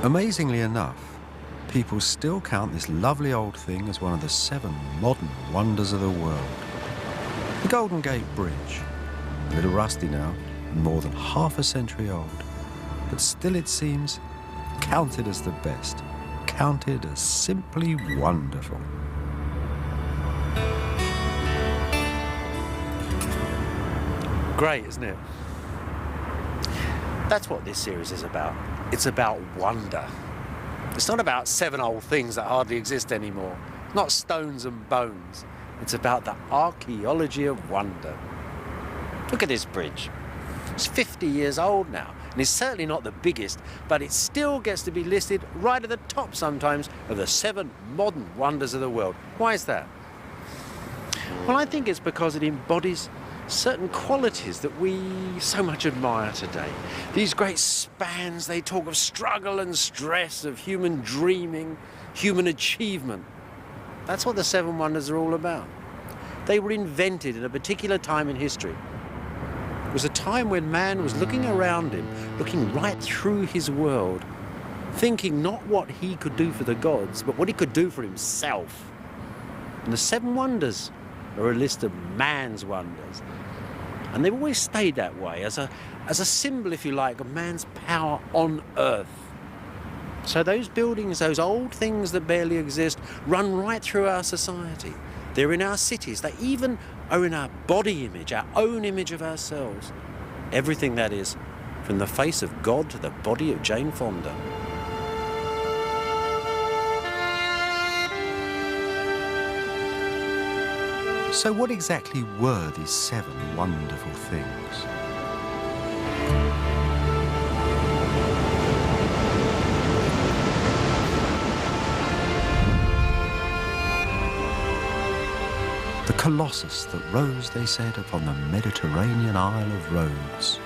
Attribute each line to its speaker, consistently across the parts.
Speaker 1: Amazingly enough, people still count this lovely old thing as one of the 7 modern wonders of the world. The Golden Gate Bridge, a little rusty now, and more than half a century old, but still it seems counted as the best, counted as simply wonderful.
Speaker 2: Great, isn't it? That's what this series is about. It's about wonder. It's not about 7 old things that hardly exist anymore. Not stones and bones. It's about the archaeology of wonder. Look at this bridge. It's 50 years old now, and it's certainly not the biggest, but it still gets to be listed right at the top sometimes of the 7 modern wonders of the world. Why is that? Well, I think it's because it embodies certain qualities that we so much admire today. These great spans, they talk of struggle and stress, of human dreaming, human achievement. That's what the 7 wonders are all about. They were invented in a particular time in history. It was a time when man was looking around him, looking right through his world, thinking not what he could do for the gods, but what he could do for himself. And the 7 wonders are a list of man's wonders. And they've always stayed that way, as a symbol, if you like, of man's power on earth. So those buildings, those old things that barely exist, run right through our society. They're in our cities. They even are in our body image, our own image of ourselves. Everything, that is, from the face of God to the body of Jane Fonda.
Speaker 1: So what exactly were these 7 wonderful things? The Colossus that rose, they said, upon the Mediterranean Isle of Rhodes.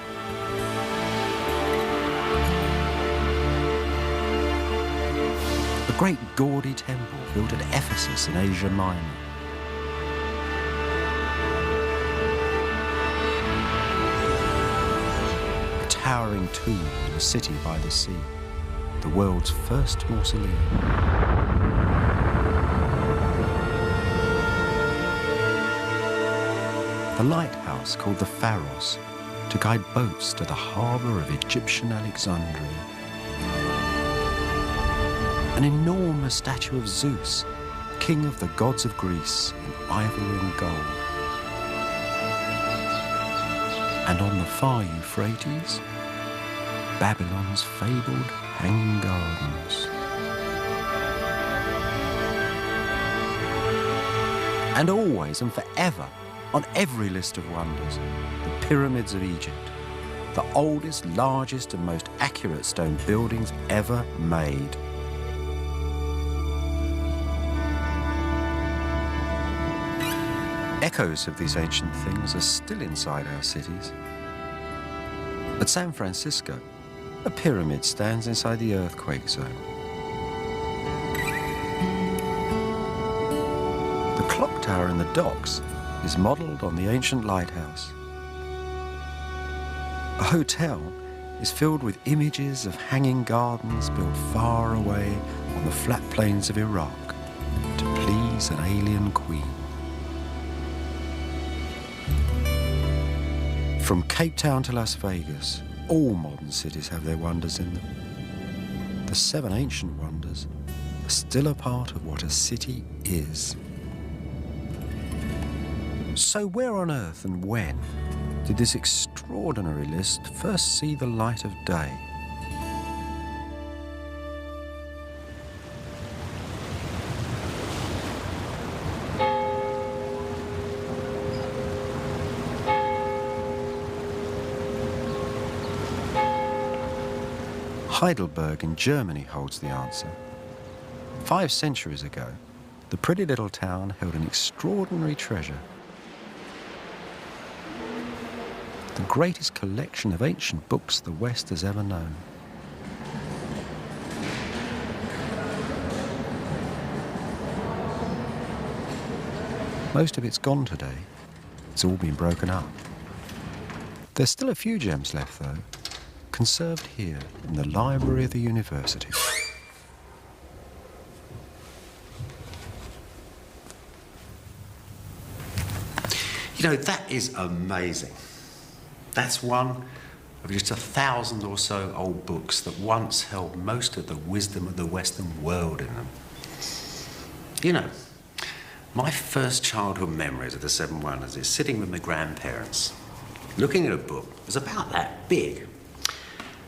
Speaker 1: The great gaudy temple built at Ephesus in Asia Minor. Towering tomb in a city by the sea, the world's first mausoleum. The lighthouse called the Pharos to guide boats to the harbour of Egyptian Alexandria. An enormous statue of Zeus, king of the gods of Greece, in ivory and gold. And on the far Euphrates, Babylon's fabled hanging gardens. And always and forever, on every list of wonders, the pyramids of Egypt, the oldest, largest and most accurate stone buildings ever made. Echoes of these ancient things are still inside our cities. At San Francisco, a pyramid stands inside the earthquake zone. The clock tower in the docks is modelled on the ancient lighthouse. A hotel is filled with images of hanging gardens built far away on the flat plains of Iraq to please an alien queen. From Cape Town to Las Vegas, all modern cities have their wonders in them. The 7 ancient wonders are still a part of what a city is. So where on earth and when did this extraordinary list first see the light of day? Heidelberg in Germany holds the answer. 5 centuries ago, the pretty little town held an extraordinary treasure. The greatest collection of ancient books the West has ever known. Most of it's gone today. It's all been broken up. There's still a few gems left, though. conserved here in the library of the university.
Speaker 3: You know, that is amazing. That's one of just 1,000 or so old books that once held most of the wisdom of the Western world in them. You know, my first childhood memories of the Seven Wonders is sitting with my grandparents, looking at a book. It was about that big,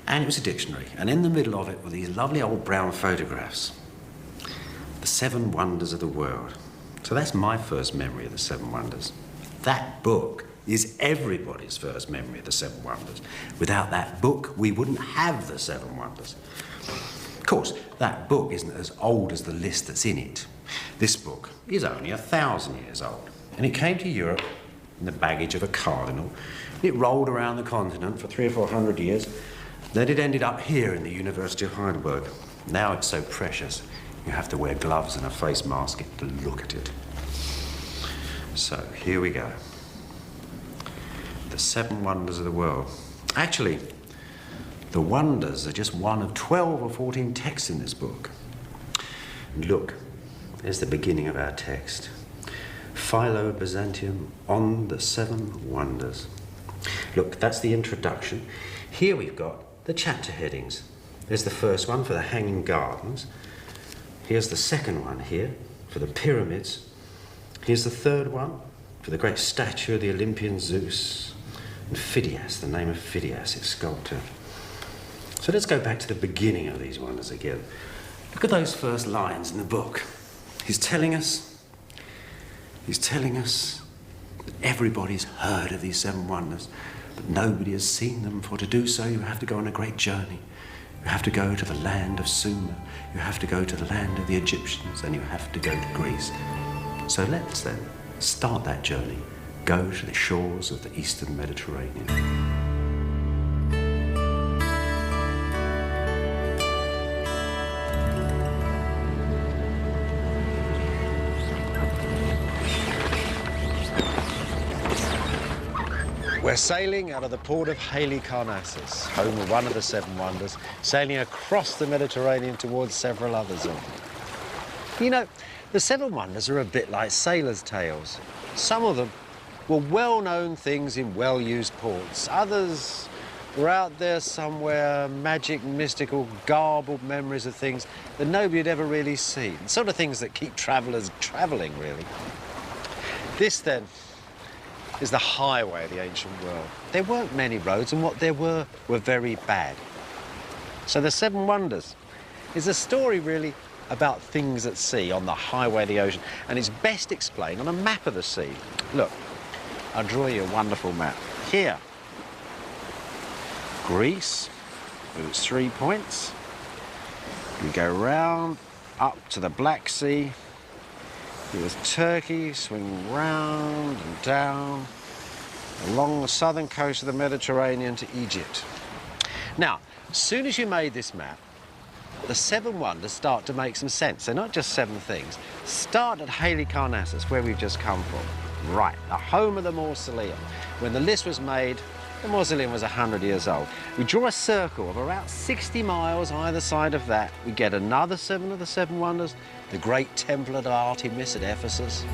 Speaker 3: and it was a dictionary, and in the middle of it were these lovely old brown photographs. The Seven Wonders of the World. So that's my first memory of the Seven Wonders. That book is everybody's first memory of the Seven Wonders. Without that book, we wouldn't have the Seven Wonders. Of course, that book isn't as old as the list that's in it. This book is only 1,000 years old, and it came to Europe in the baggage of a cardinal. It rolled around the continent for 300 or 400 years. Then it ended up here in the University of Heidelberg. Now it's so precious, you have to wear gloves and a face mask to look at it. So, here we go. The Seven Wonders of the World. Actually, the wonders are just one of 12 or 14 texts in this book. And look, there's the beginning of our text. Philo-Byzantium on the Seven Wonders. Look, that's the introduction. Here we've got the chapter headings. There's the first one for the Hanging Gardens. Here's the second one here for the pyramids. Here's the third one for the great statue of the Olympian Zeus and Phidias, the name of Phidias, its sculptor. So let's go back to the beginning of these wonders again. Look at those first lines in the book. He's telling us that everybody's heard of these seven wonders, but nobody has seen them. For to do so, you have to go on a great journey. You have to go to the land of Sumer. You have to go to the land of the Egyptians, and you have to go to Greece. So let's then start that journey, go to the shores of the Eastern Mediterranean.
Speaker 2: We're sailing out of the port of Halicarnassus, home of one of the Seven Wonders, sailing across the Mediterranean towards several others. You know, the Seven Wonders are a bit like sailors' tales. Some of them were well-known things in well-used ports. Others were out there somewhere, magic, mystical, garbled memories of things that nobody had ever really seen. Sort of things that keep travellers travelling, really. This, then, is the highway of the ancient world. There weren't many roads, and what there were very bad. So the Seven Wonders is a story, really, about things at sea on the highway of the ocean, and it's best explained on a map of the sea. Look, I'll draw you a wonderful map. Here, Greece, with its 3 points. We go round, up to the Black Sea. Here's Turkey, swing round and down, along the southern coast of the Mediterranean to Egypt. Now, as soon as you made this map, the Seven Wonders start to make some sense. They're not just seven things. Start at Halicarnassus, where we've just come from. Right, the home of the mausoleum. When the list was made, the mausoleum was 100 years old. We draw a circle of about 60 miles either side of that. We get another seven of the Seven Wonders, the great temple of Artemis at Ephesus.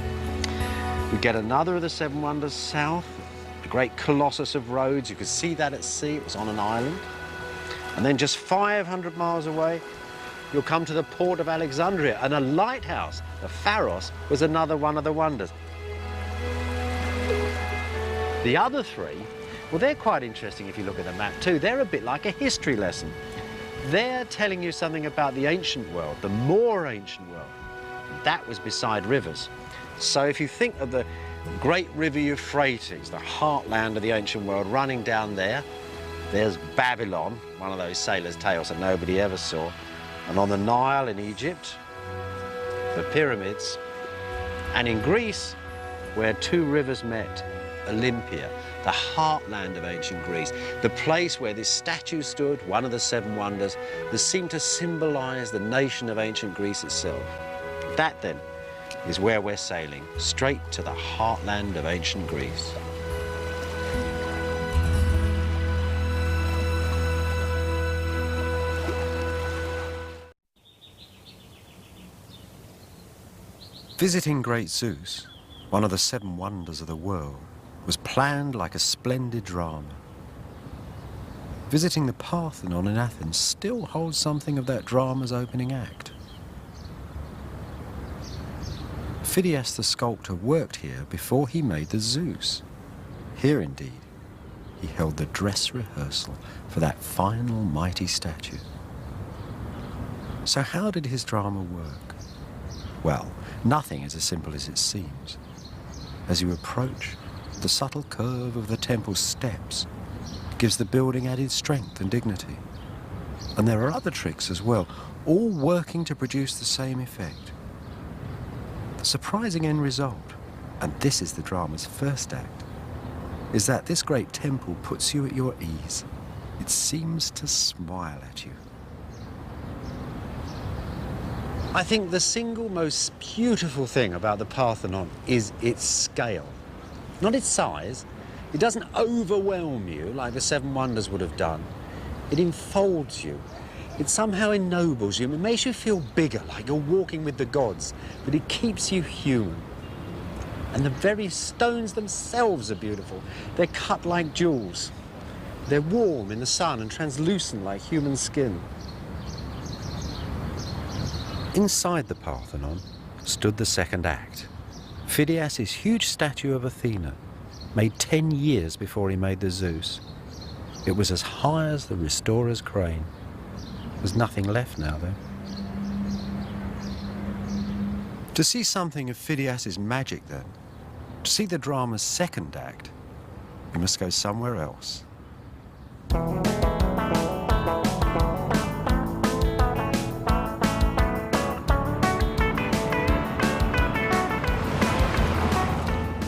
Speaker 2: We get another of the Seven Wonders south, the great Colossus of Rhodes. You could see that at sea, it was on an island. And then just 500 miles away, you'll come to the port of Alexandria, and a lighthouse, the Pharos, was another one of the wonders. The other three, well, they're quite interesting if you look at the map too. They're a bit like a history lesson. They're telling you something about the ancient world, the more ancient world. That was beside rivers. So if you think of the great river Euphrates, the heartland of the ancient world, running down there, there's Babylon, one of those sailors' tales that nobody ever saw. And on the Nile in Egypt, the pyramids. And in Greece, where two rivers met, Olympia, the heartland of ancient Greece, the place where this statue stood, one of the Seven Wonders, that seemed to symbolize the nation of ancient Greece itself. That, then, is where we're sailing, straight to the heartland of ancient Greece.
Speaker 1: Visiting Great Zeus, one of the 7 wonders of the world, was planned like a splendid drama. Visiting the Parthenon in Athens still holds something of that drama's opening act. Phidias the sculptor worked here before he made the Zeus. Here, indeed, he held the dress rehearsal for that final mighty statue. So how did his drama work? Well, nothing is as simple as it seems. As you approach, the subtle curve of the temple's steps gives the building added strength and dignity. And there are other tricks as well, all working to produce the same effect. The surprising end result, and this is the drama's first act, is that this great temple puts you at your ease. It seems to smile at you. I think the single most beautiful thing about the Parthenon is its scale. Not its size. It doesn't overwhelm you like the 7 wonders would have done. It enfolds you. It somehow ennobles you. It makes you feel bigger, like you're walking with the gods, but it keeps you human. And the very stones themselves are beautiful. They're cut like jewels. They're warm in the sun and translucent like human skin. Inside the Parthenon stood the second act, Phidias' huge statue of Athena, made 10 years before he made the Zeus. It was as high as the restorer's crane. There's nothing left now, though. To see something of Phidias' magic, then, to see the drama's second act, you must go somewhere else.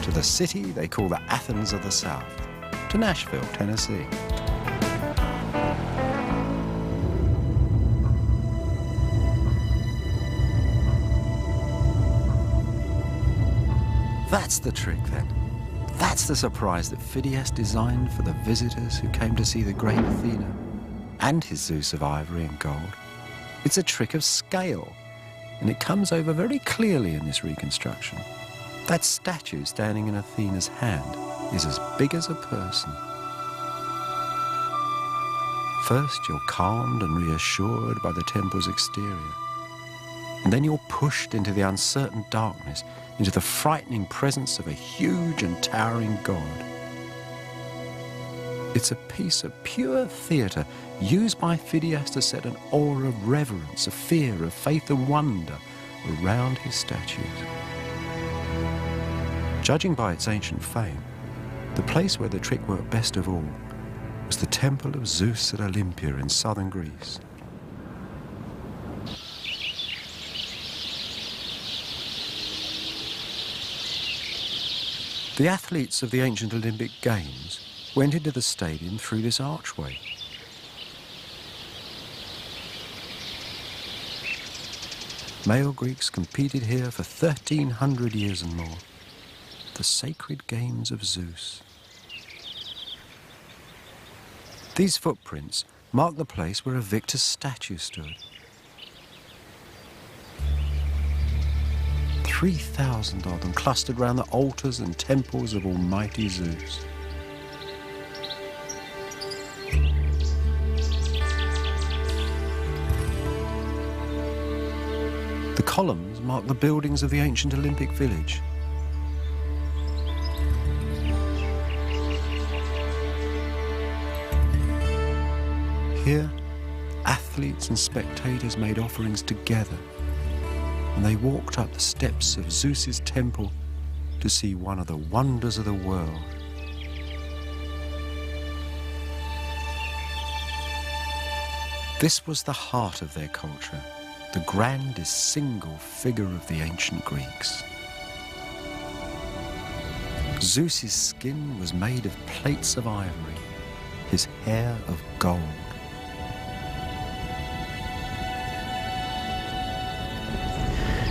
Speaker 1: To the city they call the Athens of the South, to Nashville, Tennessee. That's the trick, then. That's the surprise that Phidias designed for the visitors who came to see the great Athena and his Zeus of ivory and gold. It's a trick of scale, and it comes over very clearly in this reconstruction. That statue standing in Athena's hand is as big as a person. First, you're calmed and reassured by the temple's exterior. And then you're pushed into the uncertain darkness, into the frightening presence of a huge and towering god. It's a piece of pure theatre used by Phidias to set an aura of reverence, of fear, of faith and wonder around his statues. Judging by its ancient fame, the place where the trick worked best of all was the temple of Zeus at Olympia in southern Greece. The athletes of the ancient Olympic Games went into the stadium through this archway. Male Greeks competed here for 1,300 years and more. The sacred games of Zeus. These footprints mark the place where a victor's statue stood. 3,000 of them clustered round the altars and temples of almighty Zeus. The columns mark the buildings of the ancient Olympic village. Here, athletes and spectators made offerings together, and they walked up the steps of Zeus's temple to see one of the wonders of the world. This was the heart of their culture, the grandest single figure of the ancient Greeks. Zeus's skin was made of plates of ivory, his hair of gold.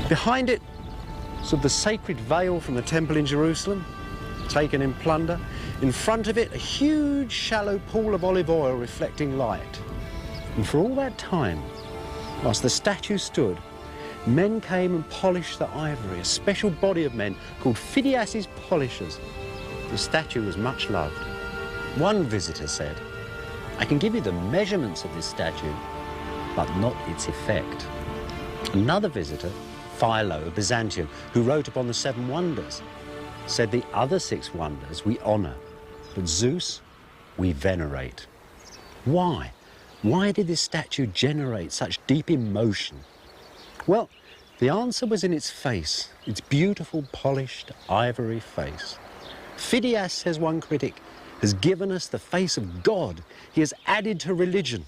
Speaker 1: Behind it stood the sacred veil from the temple in Jerusalem, taken in plunder. In front of it, a huge shallow pool of olive oil reflecting light. And for all that time, whilst the statue stood,
Speaker 3: men came and polished the ivory, a special body of men called Phidias's polishers. The statue was much loved. One visitor said, "I can give you the measurements of this statue, but not its effect." Another visitor, Philo of Byzantium, who wrote upon the 7 wonders, said the other 6 wonders we honour, but Zeus we venerate. Why? Why did this statue generate such deep emotion? Well, the answer was in its face, its beautiful, polished, ivory face. Phidias, says one critic, has given us the face of God. He has added to religion.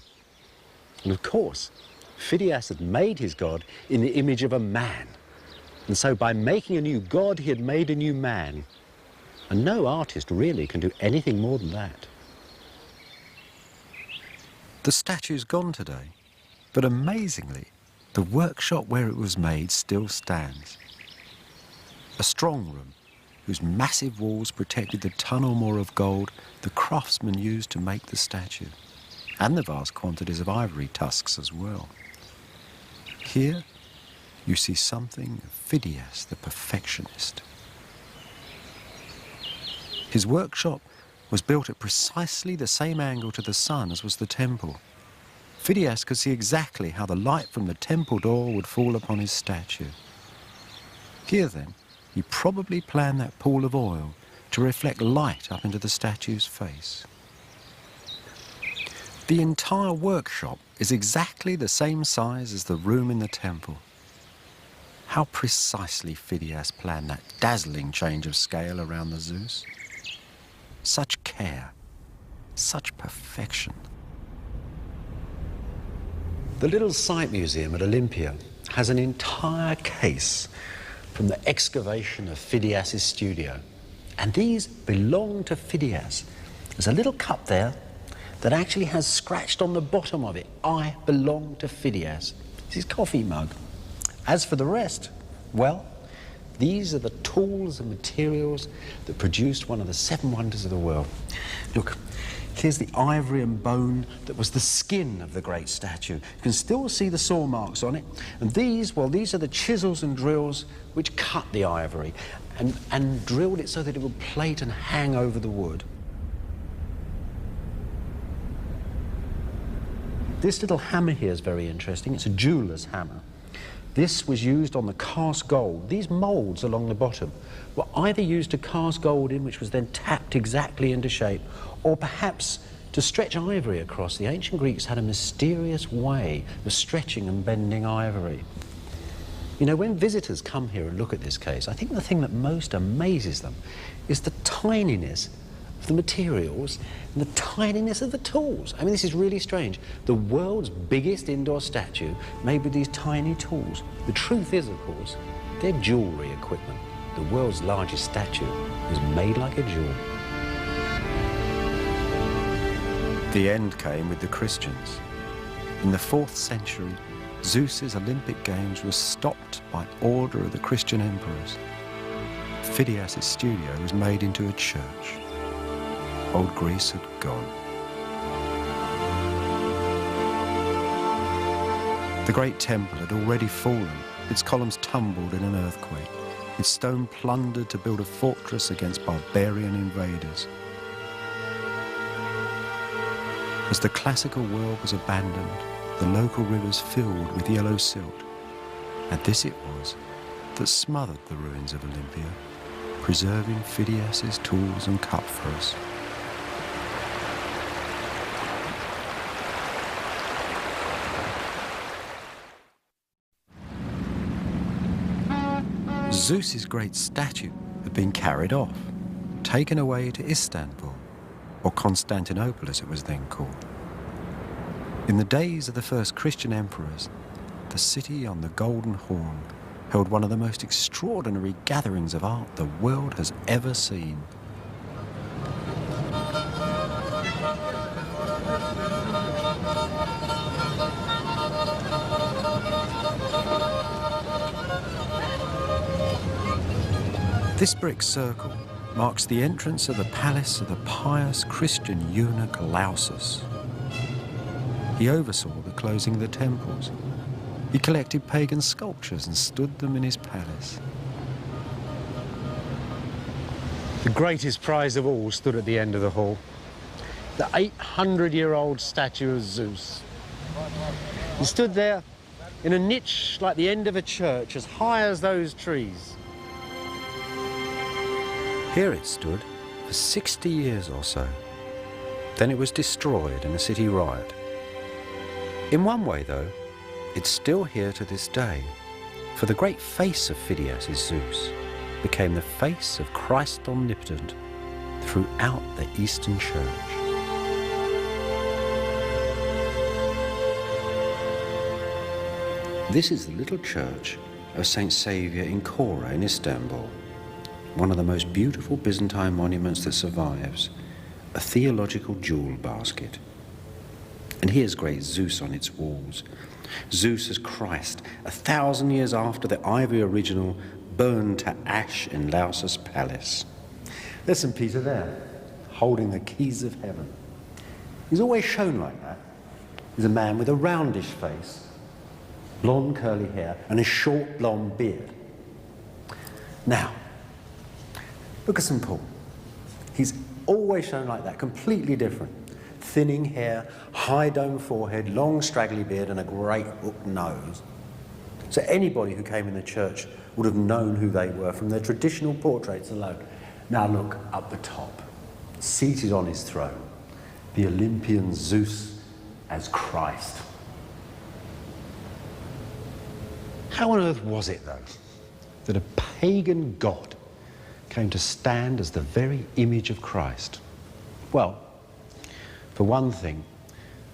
Speaker 3: And of course, Phidias had made his God in the image of a man. And so by making a new God, he had made a new man. And no artist really can do anything more than that.
Speaker 1: The statue's gone today, but amazingly, the workshop where it was made still stands. A strong room whose massive walls protected the ton or more of gold the craftsmen used to make the statue, and the vast quantities of ivory tusks as well. Here, you see something of Phidias, the perfectionist. His workshop was built at precisely the same angle to the sun as was the temple. Phidias could see exactly how the light from the temple door would fall upon his statue. Here, then, he probably planned that pool of oil to reflect light up into the statue's face. The entire workshop is exactly the same size as the room in the temple. How precisely Phidias planned that dazzling change of scale around the Zeus. Such care, such perfection.
Speaker 3: The little site museum at Olympia has an entire case from the excavation of Phidias's studio. And these belong to Phidias. There's a little cup there that actually has scratched on the bottom of it, "I belong to Phidias." It's his coffee mug. As for the rest, well, these are the tools and materials that produced one of the 7 wonders of the world. Look, here's the ivory and bone that was the skin of the great statue. You can still see the saw marks on it. And these, well, these are the chisels and drills which cut the ivory and drilled it so that it would plate and hang over the wood. This little hammer here is very interesting. It's a jeweler's hammer. This was used on the cast gold. These moulds along the bottom were either used to cast gold in, which was then tapped exactly into shape, or perhaps to stretch ivory across. The ancient Greeks had a mysterious way of stretching and bending ivory. You know, when visitors come here and look at this case, I think the thing that most amazes them is the tininess of the materials and the tininess of the tools. I mean, this is really strange. The world's biggest indoor statue made with these tiny tools. The truth is, of course, they're jewellery equipment. The world's largest statue was made like a jewel.
Speaker 1: The end came with the Christians. In the 4th century, Zeus's Olympic Games were stopped by order of the Christian emperors. Phidias's studio was made into a church. Old Greece had gone. The great temple had already fallen, its columns tumbled in an earthquake, its stone plundered to build a fortress against barbarian invaders. As the classical world was abandoned, the local rivers filled with yellow silt, and this it was that smothered the ruins of Olympia, preserving Phidias's tools and cup for us. Zeus's great statue had been carried off, taken away to Istanbul, or Constantinople as it was then called. In the days of the first Christian emperors, the city on the Golden Horn held one of the most extraordinary gatherings of art the world has ever seen. This brick circle marks the entrance of the palace of the pious Christian eunuch Lausus. He oversaw the closing of the temples, He collected pagan sculptures and stood them in his palace.
Speaker 2: The greatest prize of all stood at the end of the hall. The 800-year-old statue of Zeus. He stood there in a niche like the end of a church, as high as those trees.
Speaker 1: Here it stood for 60 years or so. Then it was destroyed in a city riot. In one way, though, it's still here to this day, for the great face of Phidias is Zeus, became the face of Christ omnipotent throughout the Eastern Church. This is the little church of St. Saviour in Kora in Istanbul, one of the most beautiful Byzantine monuments that survives, a theological jewel basket. And here's great Zeus on its walls. Zeus as Christ, 1,000 years after the ivory original burned to ash in Lausus Palace. There's St. Peter there, holding the keys of heaven. He's always shown like that. He's a man with a roundish face, blonde curly hair, and a short blonde beard. Now, look at St. Paul. He's always shown like that, completely different. Thinning hair, high dome forehead, long straggly beard, and a great hooked nose. So anybody who came in the church would have known who they were from their traditional portraits alone. Now look up the top, seated on his throne, the Olympian Zeus as Christ.
Speaker 2: How on earth was it, though, that a pagan god came to stand as the very image of Christ? Well, for one thing,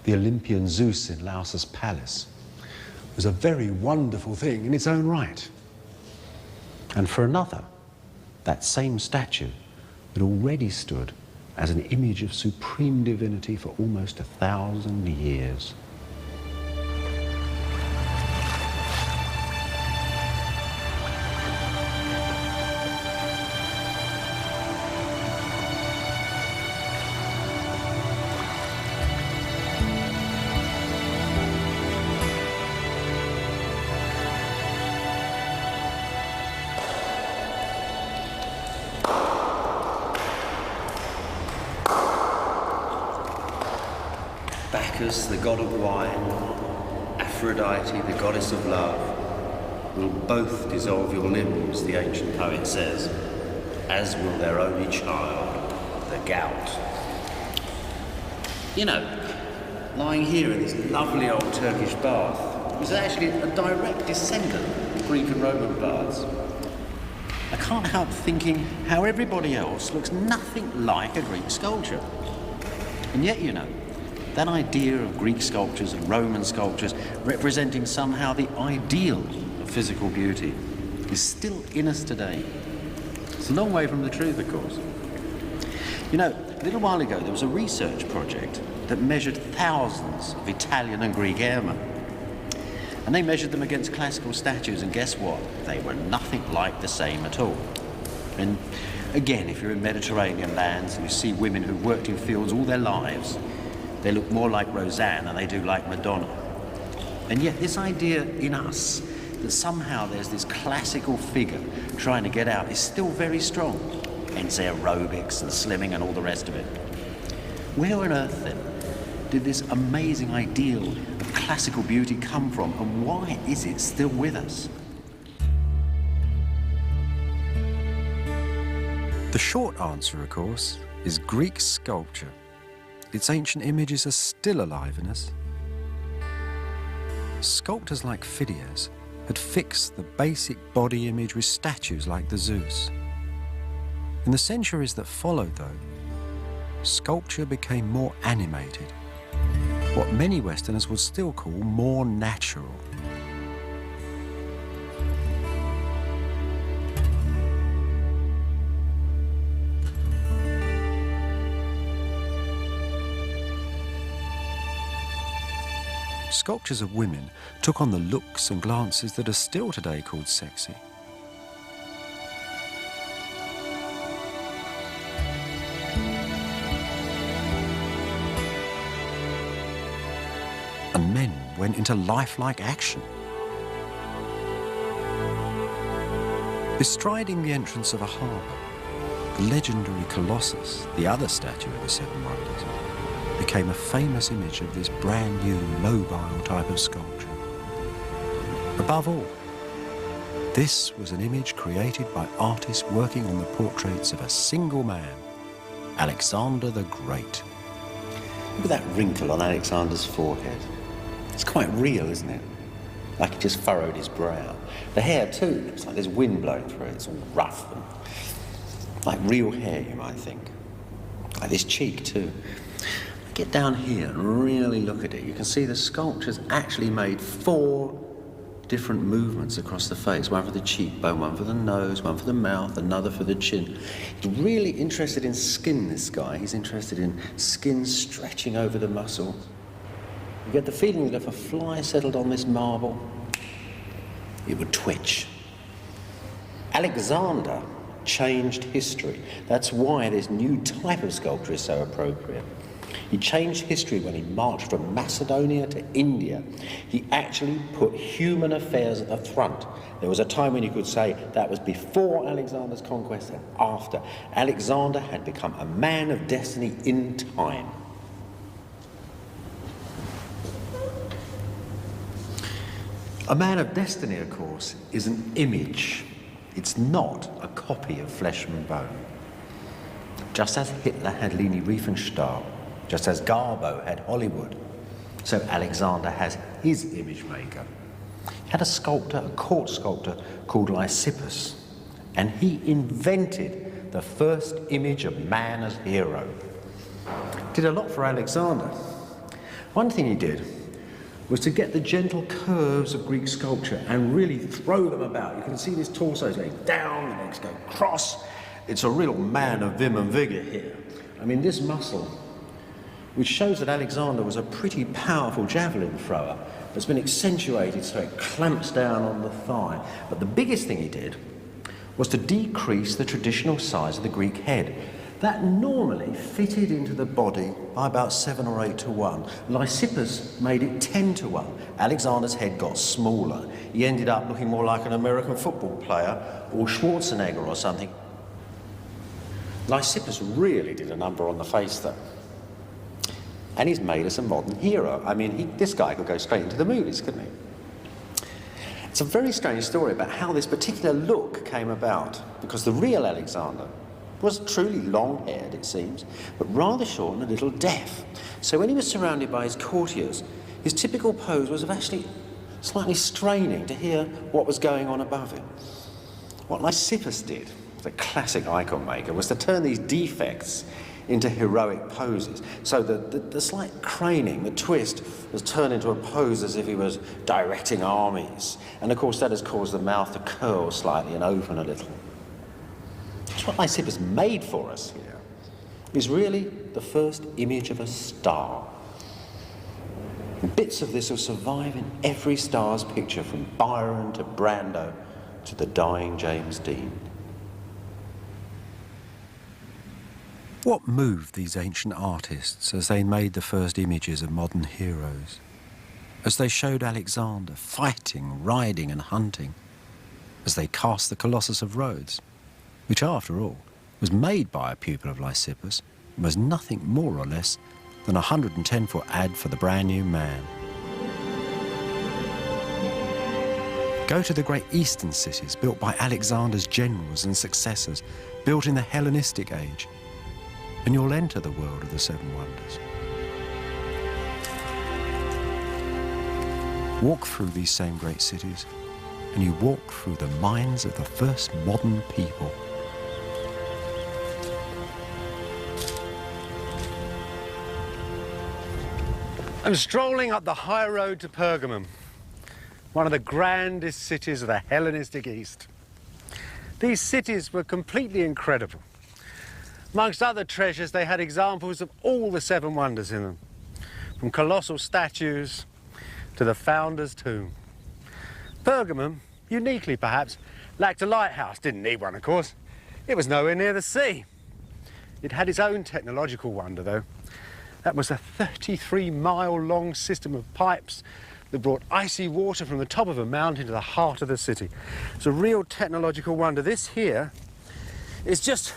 Speaker 2: the Olympian Zeus in Lausus Palace was a very wonderful thing in its own right. And for another, that same statue had already stood as an image of supreme divinity for almost 1,000 years.
Speaker 3: Bacchus, the god of wine, Aphrodite, the goddess of love, will both dissolve your limbs, the ancient poet says, as will their only child, the gout. You know, lying here in this lovely old Turkish bath was actually a direct descendant of Greek and Roman baths. I can't help thinking how everybody else looks nothing like a Greek sculpture. And yet, you know, that idea of Greek sculptures and Roman sculptures representing somehow the ideal of physical beauty is still in us today. It's a long way from the truth, of course. You know, a little while ago there was a research project that measured thousands of Italian and Greek airmen. And they measured them against classical statues, and guess what? They were nothing like the same at all. And again, if you're in Mediterranean lands and you see women who've worked in fields all their lives, they look more like Roseanne than they do like Madonna. And yet this idea in us that somehow there's this classical figure trying to get out is still very strong. Hence aerobics and slimming and all the rest of it. Where on earth then did this amazing ideal of classical beauty come from, and why is it still with us?
Speaker 1: The short answer, of course, is Greek sculpture. Its ancient images are still alive in us. Sculptors like Phidias had fixed the basic body image with statues like the Zeus. In the centuries that followed, though, sculpture became more animated, what many Westerners would still call more natural. Sculptures of women took on the looks and glances that are still today called sexy. And men went into lifelike action. Bestriding the entrance of a harbour, the legendary Colossus, the other statue of the Seven Wonders, became a famous image of this brand new, mobile type of sculpture. Above all, this was an image created by artists working on the portraits of a single man, Alexander the Great.
Speaker 3: Look at that wrinkle on Alexander's forehead. It's quite real, isn't it? Like he just furrowed his brow. The hair too, looks like there's wind blowing through it. It's all rough and like real hair, you might think. Like this cheek too. Get down here and really look at it. You can see the sculpture's actually made 4 different movements across the face. One for the cheekbone, one for the nose, one for the mouth, another for the chin. He's really interested in skin, this guy. He's interested in skin stretching over the muscle. You get the feeling that if a fly settled on this marble, it would twitch. Alexander changed history. That's why this new type of sculpture is so appropriate. He changed history when he marched from Macedonia to India. He actually put human affairs at the front. There was a time when you could say that was before Alexander's conquest and after. Alexander had become a man of destiny in time. A man of destiny, of course, is an image. It's not a copy of flesh and bone. Just as Hitler had Leni Riefenstahl, just as Garbo had Hollywood, so Alexander has his image maker. He had a sculptor, a court sculptor called Lysippus, and he invented the first image of man as hero. Did a lot for Alexander. One thing he did was to get the gentle curves of Greek sculpture and really throw them about. You can see this torso going down, the legs go cross. It's a real man of vim and vigor here. I mean, this muscle, which shows that Alexander was a pretty powerful javelin thrower, has been accentuated so it clamps down on the thigh. But the biggest thing he did was to decrease the traditional size of the Greek head. That normally fitted into the body by about 7 or 8 to 1. Lysippus made it 10 to 1. Alexander's head got smaller. He ended up looking more like an American football player or Schwarzenegger or something. Lysippus really did a number on the face, though. And he's made us a modern hero. I mean, this guy could go straight into the movies, couldn't he? It's a very strange story about how this particular look came about, because the real Alexander was truly long-haired, it seems, but rather short and a little deaf. So when he was surrounded by his courtiers, his typical pose was of actually slightly straining to hear what was going on above him. What Lysippus did, the classic icon maker, was to turn these defects into heroic poses. So the slight craning, the twist, was turned into a pose as if he was directing armies. And of course that has caused the mouth to curl slightly and open a little. That's what Lysippus made for us here. It's really the first image of a star. And bits of this will survive in every star's picture, from Byron to Brando to the dying James Dean.
Speaker 1: What moved these ancient artists as they made the first images of modern heroes? As they showed Alexander fighting, riding and hunting? As they cast the Colossus of Rhodes, which after all was made by a pupil of Lysippus and was nothing more or less than a 110-foot ad for the brand new man. Go to the great eastern cities built by Alexander's generals and successors, built in the Hellenistic age, and you'll enter the world of the Seven Wonders. Walk through these same great cities, and you walk through the minds of the first modern people.
Speaker 2: I'm strolling up the high road to Pergamum, one of the grandest cities of the Hellenistic East. These cities were completely incredible. Amongst other treasures, they had examples of all the Seven Wonders in them, from colossal statues to the founder's tomb. Pergamum, uniquely perhaps, lacked a lighthouse. Didn't need one, of course. It was nowhere near the sea. It had its own technological wonder, though. That was a 33-mile-long system of pipes
Speaker 4: that brought icy water from the top of a mountain to the heart of the city. It's a real technological wonder. This here is just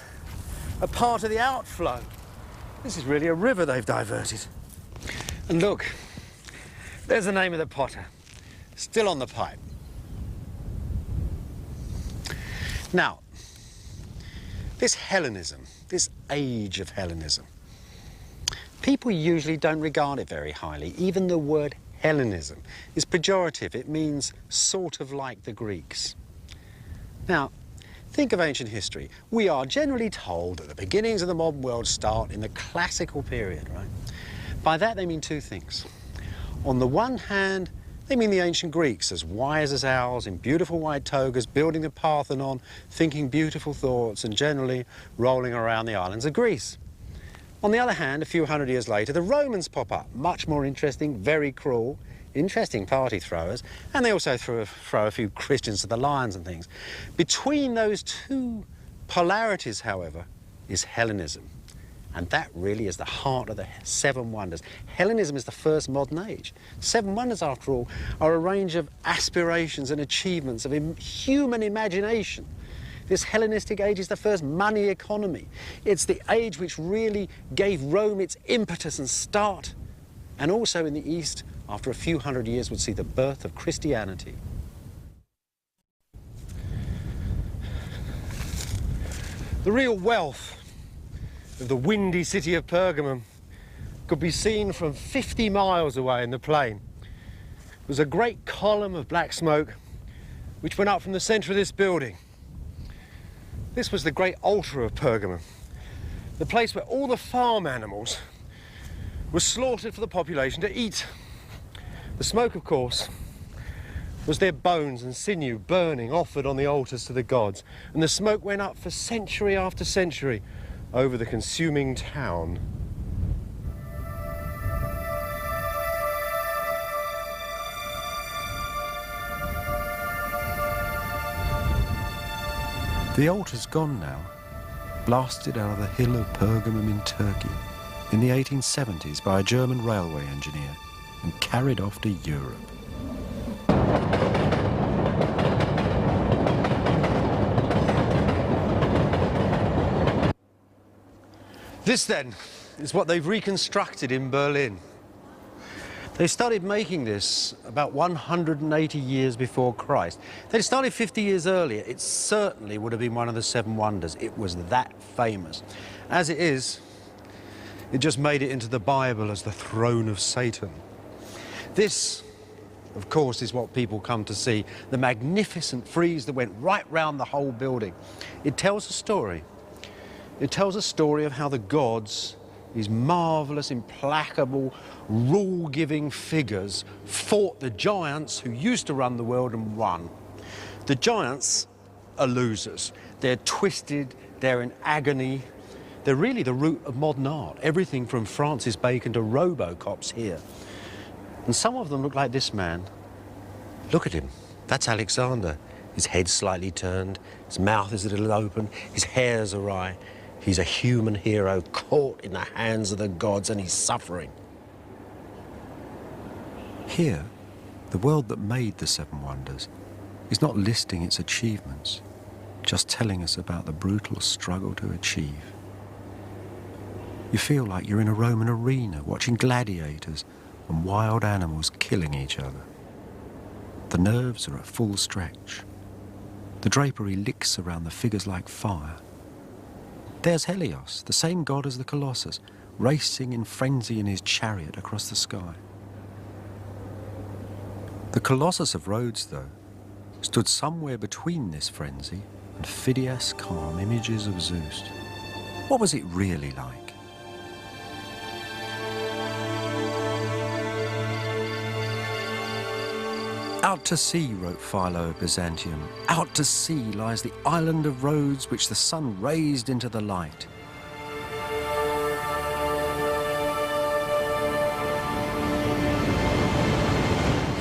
Speaker 4: a part of the outflow. This is really a river they've diverted. And look, there's the name of the potter, still on the pipe. Now, this Hellenism, this age of Hellenism, people usually don't regard it very highly. Even the word Hellenism is pejorative. It means sort of like the Greeks. Now, think of ancient history. We are generally told that the beginnings of the modern world start in the classical period, right? By that they mean two things. On the one hand, they mean the ancient Greeks, as wise as owls, in beautiful white togas, building the Parthenon, thinking beautiful thoughts, and generally rolling around the islands of Greece. On the other hand, a few hundred years later, the Romans pop up, much more interesting, very cruel, interesting party throwers, and they also throw a few Christians to the lions and things. Between those two polarities, however, is Hellenism. And that really is the heart of the Seven Wonders. Hellenism is the first modern age. Seven Wonders, after all, are a range of aspirations and achievements of human imagination. This Hellenistic age is the first money economy. It's the age which really gave Rome its impetus and start. And also in the East, after a few hundred years, would see the birth of Christianity. The real wealth of the windy city of Pergamum could be seen from 50 miles away in the plain. It was a great column of black smoke which went up from the centre of this building. This was the great altar of Pergamum, the place where all the farm animals were slaughtered for the population to eat. The smoke, of course, was their bones and sinew burning, offered on the altars to the gods. And the smoke went up for century after century over the consuming town.
Speaker 1: The altar's gone now, blasted out of the hill of Pergamum in Turkey in the 1870s by a German railway engineer and carried off to Europe.
Speaker 4: This, then, is what they've reconstructed in Berlin. They started making this about 180 years before Christ. They started 50 years earlier. It certainly would have been one of the Seven Wonders. It was that famous. As it is, it just made it into the Bible as the throne of Satan. This, of course, is what people come to see, the magnificent frieze that went right round the whole building. It tells a story. It tells a story of how the gods, these marvellous, implacable, rule-giving figures, fought the giants who used to run the world and won. The giants are losers. They're twisted, they're in agony. They're really the root of modern art. Everything from Francis Bacon to Robocops here. And some of them look like this man. Look at him. That's Alexander. His head's slightly turned, his mouth is a little open, his hair's awry. He's a human hero caught in the hands of the gods, and he's suffering.
Speaker 1: Here, the world that made the Seven Wonders is not listing its achievements, just telling us about the brutal struggle to achieve. You feel like you're in a Roman arena watching gladiators and wild animals killing each other. The nerves are at full stretch. The drapery licks around the figures like fire. There's Helios, the same god as the Colossus, racing in frenzy in his chariot across the sky. The Colossus of Rhodes, though, stood somewhere between this frenzy and Phidias' calm images of Zeus. What was it really like? Out to sea, wrote Philo of Byzantium, out to sea lies the island of Rhodes which the sun raised into the light.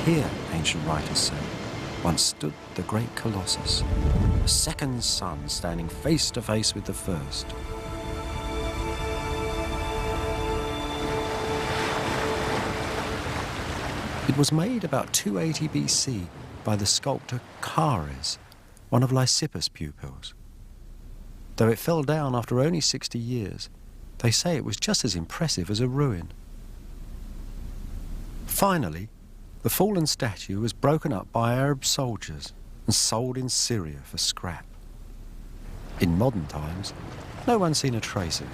Speaker 1: Here, ancient writers say, once stood the great Colossus, the second sun standing face to face with the first. It was made about 280 BC by the sculptor Chares, one of Lysippus' pupils. Though it fell down after only 60 years, they say it was just as impressive as a ruin. Finally, the fallen statue was broken up by Arab soldiers and sold in Syria for scrap. In modern times, no one's seen a trace of it.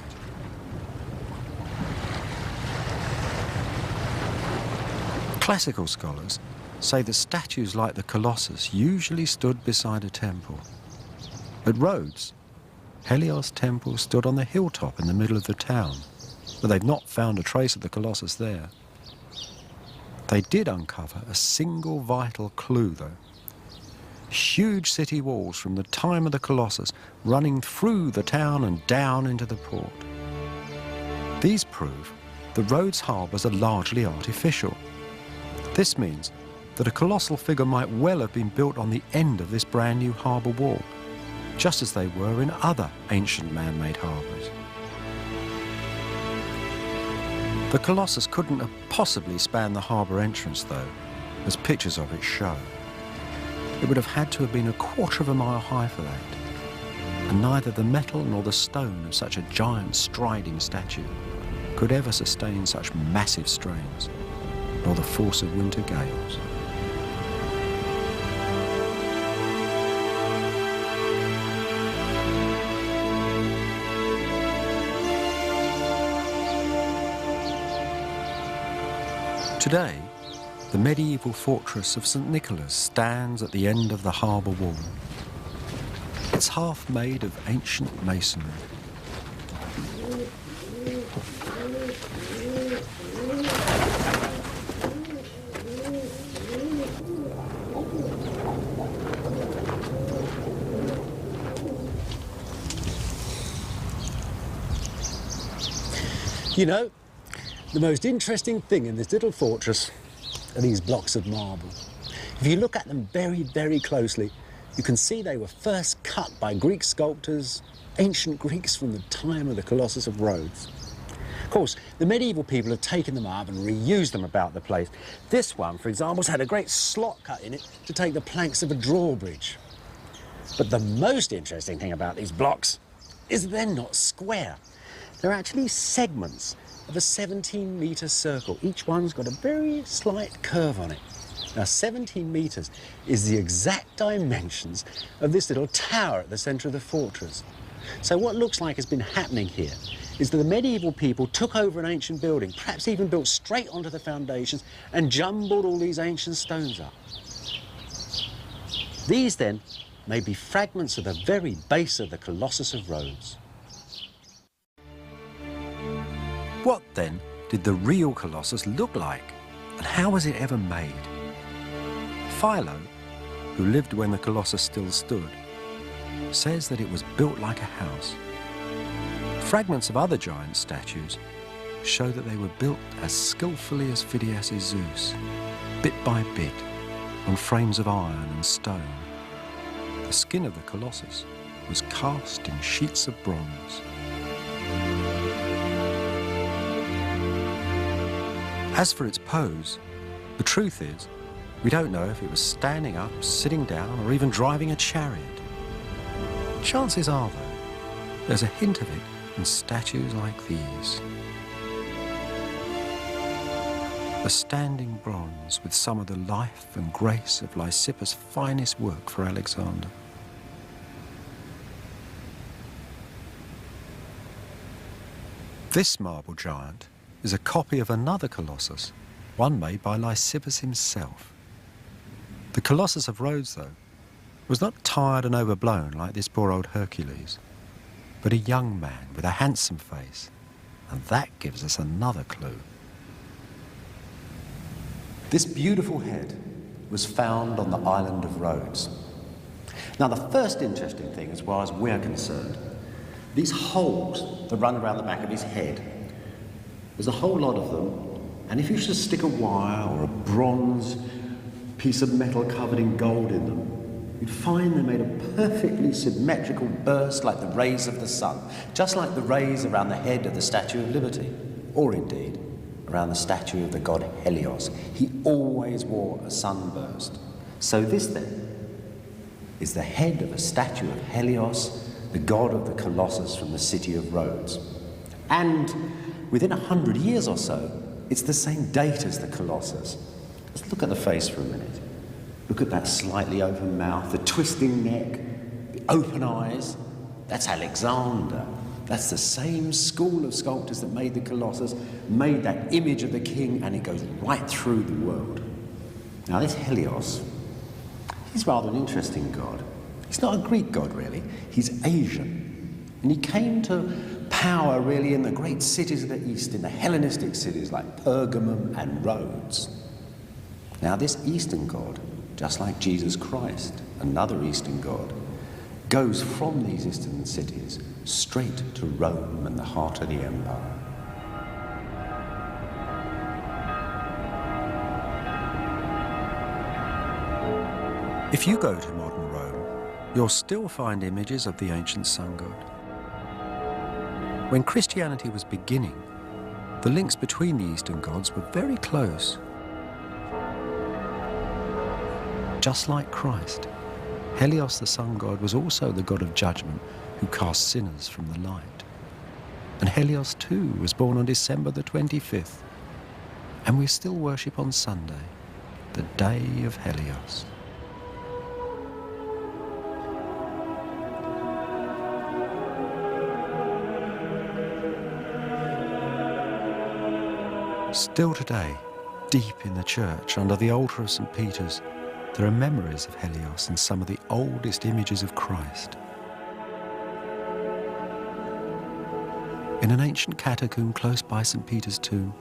Speaker 1: Classical scholars say that statues like the Colossus usually stood beside a temple. At Rhodes, Helios Temple stood on the hilltop in the middle of the town, but they've not found a trace of the Colossus there. They did uncover a single vital clue, though. Huge city walls from the time of the Colossus running through the town and down into the port. These prove the Rhodes harbours are largely artificial. This means that a colossal figure might well have been built on the end of this brand new harbour wall, just as they were in other ancient man-made harbours. The Colossus couldn't have possibly spanned the harbour entrance, though, as pictures of it show. It would have had to have been 1/4 of a mile high for that, and neither the metal nor the stone of such a giant striding statue could ever sustain such massive strains, nor the force of winter gales. Today, the medieval fortress of St. Nicholas stands at the end of the harbour wall. It's half made of ancient masonry.
Speaker 4: You know, the most interesting thing in this little fortress are these blocks of marble. If you look at them very, very closely, you can see they were first cut by Greek sculptors, ancient Greeks from the time of the Colossus of Rhodes. Of course, the medieval people have taken them up and reused them about the place. This one, for example, has had a great slot cut in it to take the planks of a drawbridge. But the most interesting thing about these blocks is that they're not square. They're actually segments of a 17-metre circle. Each one's got a very slight curve on it. Now, 17 metres is the exact dimensions of this little tower at the centre of the fortress. So what looks like has been happening here is that the medieval people took over an ancient building, perhaps even built straight onto the foundations, and jumbled all these ancient stones up. These, then, may be fragments of the very base of the Colossus of Rhodes.
Speaker 1: What, then, did the real Colossus look like, and how was it ever made? Philo, who lived when the Colossus still stood, says that it was built like a house. Fragments of other giant statues show that they were built as skillfully as Phidias' Zeus, bit by bit, on frames of iron and stone. The skin of the Colossus was cast in sheets of bronze. As for its pose, the truth is, we don't know if it was standing up, sitting down, or even driving a chariot. Chances are, though, there's a hint of it in statues like these. A standing bronze with some of the life and grace of Lysippus' finest work for Alexander. This marble giant is a copy of another Colossus, one made by Lysippus himself. The Colossus of Rhodes, though, was not tired and overblown like this poor old Hercules, but a young man with a handsome face, and that gives us another clue.
Speaker 3: This beautiful head was found on the island of Rhodes. Now, the first interesting thing, as far as we're concerned, these holes that run around the back of his head, there's a whole lot of them, and if you should stick a wire or a bronze piece of metal covered in gold in them, you'd find they made a perfectly symmetrical burst like the rays of the sun, just like the rays around the head of the Statue of Liberty, or indeed around the statue of the god Helios. He always wore a sunburst. So this then is the head of a statue of Helios, the god of the Colossus from the city of Rhodes. And within 100 years or so, it's the same date as the Colossus. Let's look at the face for a minute. Look at that slightly open mouth, the twisting neck, the open eyes. That's Alexander. That's the same school of sculptors that made the Colossus, made that image of the king, and it goes right through the world. Now this Helios, he's rather an interesting god. He's not a Greek god, really. He's Asian. And he came to power, really, in the great cities of the East, in the Hellenistic cities like Pergamum and Rhodes. Now this Eastern god, just like Jesus Christ, another Eastern god, goes from these Eastern cities straight to Rome and the heart of the empire.
Speaker 1: If you go to modern Rome, you'll still find images of the ancient sun god. When Christianity was beginning, the links between the Eastern gods were very close. Just like Christ, Helios the sun god was also the god of judgment who cast sinners from the light. And Helios too was born on December the 25th, and we still worship on Sunday, the day of Helios. Still today, deep in the church, under the altar of St. Peter's, there are memories of Helios and some of the oldest images of Christ. In an ancient catacomb close by St. Peter's tomb,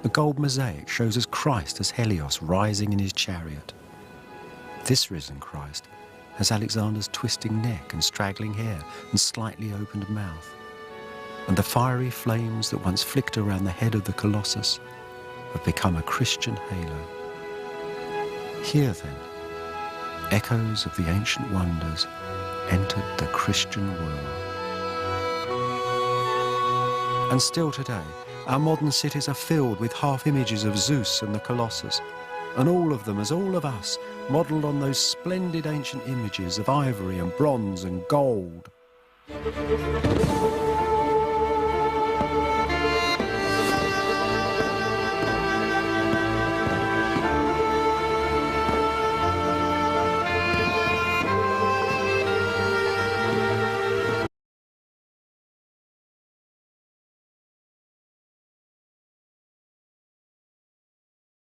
Speaker 1: the gold mosaic shows us Christ as Helios rising in his chariot. This risen Christ has Alexander's twisting neck and straggling hair and slightly opened mouth. And the fiery flames that once flicked around the head of the Colossus have become a Christian halo. Here then, echoes of the ancient wonders entered the Christian world. And still today, our modern cities are filled with half images of Zeus and the Colossus, and all of them, as all of us, modelled on those splendid ancient images of ivory and bronze and gold.